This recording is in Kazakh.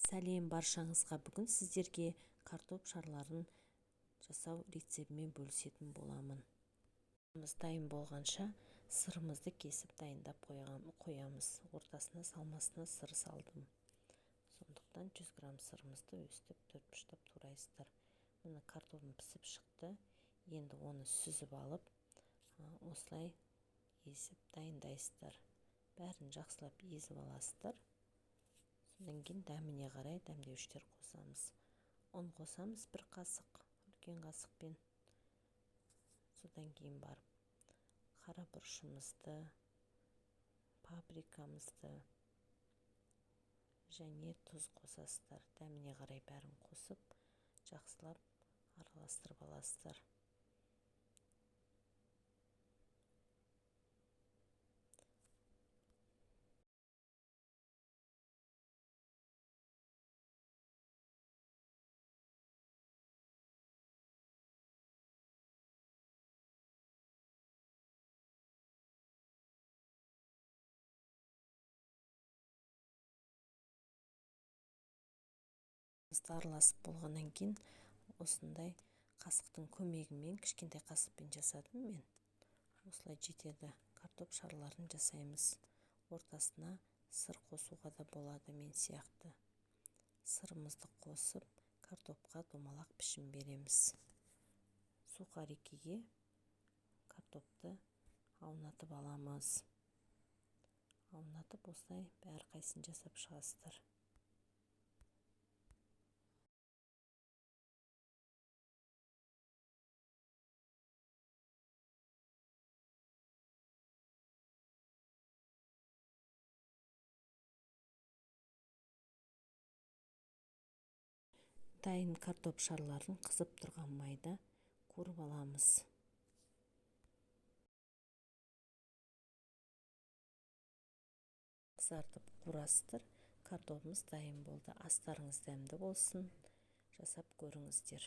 Сәлем баршаңызға. Бүгін сіздерге картоп шарларын жасау рецебімен бөлісетін боламын. Дайын болғанша сырымызды кесіп дайындап қоямыз. Ортасына салмасына сыр салдым. Сондықтан 100 грамм сырымызды өстіп төртбұрыштап турайсыздар. Мына картопым пісіп шықты. Енді оны сүзіп алып, осылай езіп дайындайсыздар. Бәрін жақсылап езіп аласыздар. Содан кейін дәміне қарай дәмдеуіштер қосамыз. ұн қосамыз 1 қасық, үлкен қасықпен. Содан кейін барып қара бұрышымызды, паприкамызды және тұз қосасыздар. Дәміне қарай бәрін қосып, жақсылап араластырып аласыздар. Араласып болғаннан кейін осындай қасықтың көмегімен, кішкентай қасықпен жасадым мен. Осылай жетеді. Картоп шарларын жасаймыз. Ортасына сыр қосуға да болады мен сияқты. Сырымызды қосып, картопқа домалақ пішін береміз. Сухарикиге картопты аунатып аламыз. Аунатып осылай бәр қайсын жасап шығасыздар. Дайын картоп шарларын қызып тұрған майда қуырып аламыз. Қызартып қуырасыздар. Картопымыз дайын болды. Астарыңыз дәмді болсын. Жасап көріңіздер.